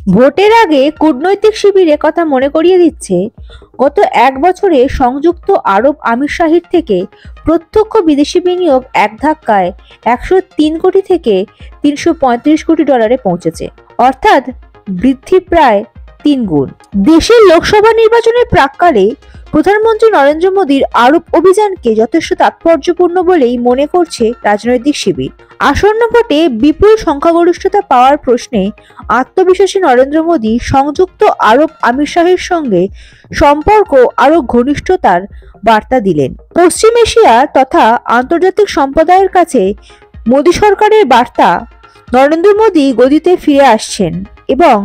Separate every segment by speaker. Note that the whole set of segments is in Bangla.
Speaker 1: ভোটের আগে কূটনৈতিক শিবির কথা মনে করিয়ে দিচ্ছে, গত এক বছরে সংযুক্ত আরব আমিরশাহির থেকে প্রত্যক্ষ বিদেশি বিনিয়োগ এক ধাক্কায় 103 কোটি থেকে 335 কোটি ডলারে পৌঁছেছে, অর্থাৎ বৃদ্ধি প্রায় 3 গুণ। দেশের লোকসভা নির্বাচনের প্রাক্কালে প্রধানমন্ত্রী নরেন্দ্র মোদীর আরব অভিযানকে যথেষ্ট তাৎপর্যপূর্ণ বলেই মনে করছে রাজনৈতিক শিবির। আসন্ন ভোটে বিপুল সংখ্যাগরিষ্ঠতা পাওয়ার প্রশ্নে আত্মবিশ্বাসী নরেন্দ্র মোদী সংযুক্ত আরব আমিরশাহির সঙ্গে সম্পর্ক আরো ঘনিষ্ঠতার বার্তা দিলেন। পশ্চিম এশিয়া তথা আন্তর্জাতিক সম্প্রদায়ের কাছে মোদী সরকারের বার্তা, নরেন্দ্র মোদী গদিতে ফিরে আসছেন এবং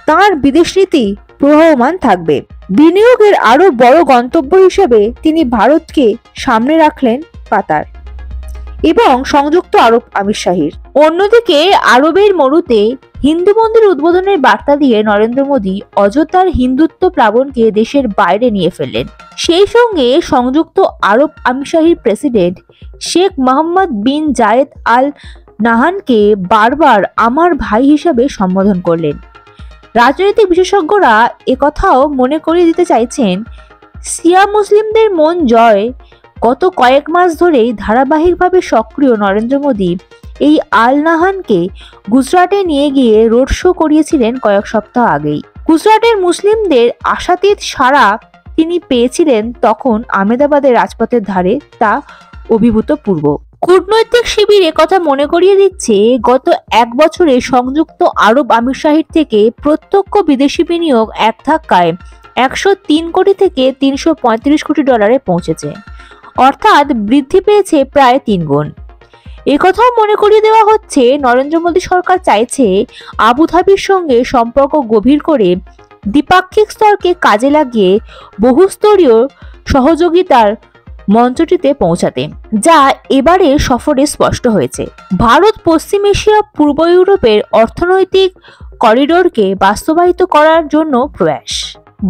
Speaker 1: তাঁর বিদেশ নীতি প্রবাহমান থাকবে। বিনিয়োগের আরো বড় গন্তব্য হিসেবে তিনি ভারতকে সামনে রাখলেন কাতার এবং সংযুক্ত আরব আমিরশাহির। অন্যদিকে আরবের মরুতে হিন্দু মন্দির উদ্বোধনের বার্তা দিয়ে নরেন্দ্র মোদী অযোধ্যার হিন্দুত্ব প্লাবনকে দেশের বাইরে নিয়ে ফেললেন। সেই সঙ্গে সংযুক্ত আরব আমিরশাহির প্রেসিডেন্ট শেখ মোহাম্মদ বিন জায়েদ আল নাহানকে বারবার আমার ভাই হিসেবে সম্বোধন করলেন। রাজনৈতিক বিশেষজ্ঞরা একথাও মনে করিয়ে দিতে চাইছেন, শিয়া মুসলিমদের মন জয় গত কয়েক মাস ধরেই ধারাবাহিকভাবে সক্রিয় নরেন্দ্র মোদী এই আল নাহানকে গুজরাটে নিয়ে গিয়ে রোড শো করিয়েছিলেন কয়েক সপ্তাহ আগেই। গুজরাটের মুসলিমদের আশাতীত সাড়া তিনি পেয়েছিলেন তখন আহমেদাবাদের রাজপথের ধারে, তা অভিভূতপূর্ব। কূটনৈতিক শিবির কথা মনে করিয়ে দিচ্ছে, গত এক বছরে সংযুক্ত আরব আমিরশাহির থেকে প্রত্যক্ষ বিদেশি বিনিয়োগ এক ধাক্কায় 103 কোটি থেকে 335 কোটি ডলারে পৌঁছেছে, অর্থাৎ বৃদ্ধি পেয়েছে প্রায় 3 গুণ। একথাও মনে করিয়ে দেওয়া হচ্ছে, নরেন্দ্র মোদী সরকার চাইছে আবুধাবির সঙ্গে সম্পর্ক গভীর করে দ্বিপাক্ষিক স্তরকে কাজে লাগিয়ে বহুস্তরীয় সহযোগিতার মঞ্চটিতে পৌঁছাতে, যা এবারে সফরে স্পষ্ট হয়েছে। ভারত পশ্চিম এশিয়া পূর্ব ইউরোপের অর্থনৈতিক করিডোরকে বাস্তবায়িত করার জন্য প্রয়াস।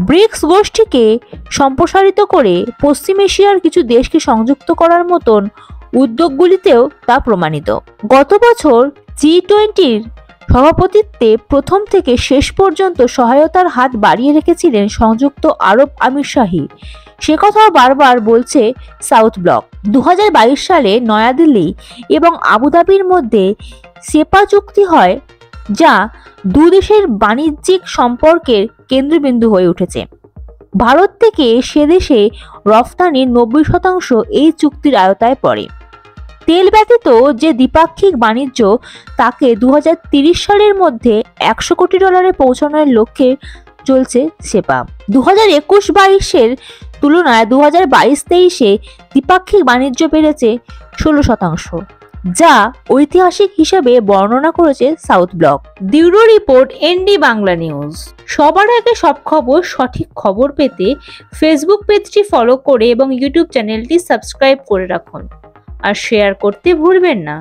Speaker 1: ব্রিক্স গোষ্ঠীকে সম্প্রসারিত করে পশ্চিম এশিয়ার কিছু দেশকে সংযুক্ত করার মতন উদ্যোগগুলিতেও তা প্রমাণিত। গত বছর G20 সভাপতিত্বে প্রথম থেকে শেষ পর্যন্ত সহায়তার হাত বাড়িয়ে রেখেছিলেন সংযুক্ত আরব আমিরশাহি, সে কথাও বারবার বলছে সাউথ ব্লক। 2022 সালে নয়াদিল্লি এবং আবুধাবির মধ্যে সেপা চুক্তি হয়, যা দুদেশের বাণিজ্যিক সম্পর্কের কেন্দ্রবিন্দু হয়ে উঠেছে। ভারত থেকে সে দেশে রফতানির 90% এই চুক্তির আওতায় পড়ে। তেল ব্যতীত যে দ্বিপাক্ষিক বাণিজ্য, তাকে 2030 সালের মধ্যে 100 কোটি ডলারে পৌঁছানোর লক্ষ্যে চলছে সেপা। 2021-22 তুলনায় 2022-23 দ্বিপাক্ষিক বাণিজ্য বেড়েছে 16%, যা ঐতিহাসিক হিসেবে বর্ণনা করেছে South Block. Bureau report, ND Bangla News. সবার আগে সব খবর, সঠিক খবর পেতে ফেসবুক পেজটি ফলো করে এবং ইউটিউব চ্যানেলটি সাবস্ক্রাইব করে রাখুন আর শেয়ার করতে ভুলবেন না।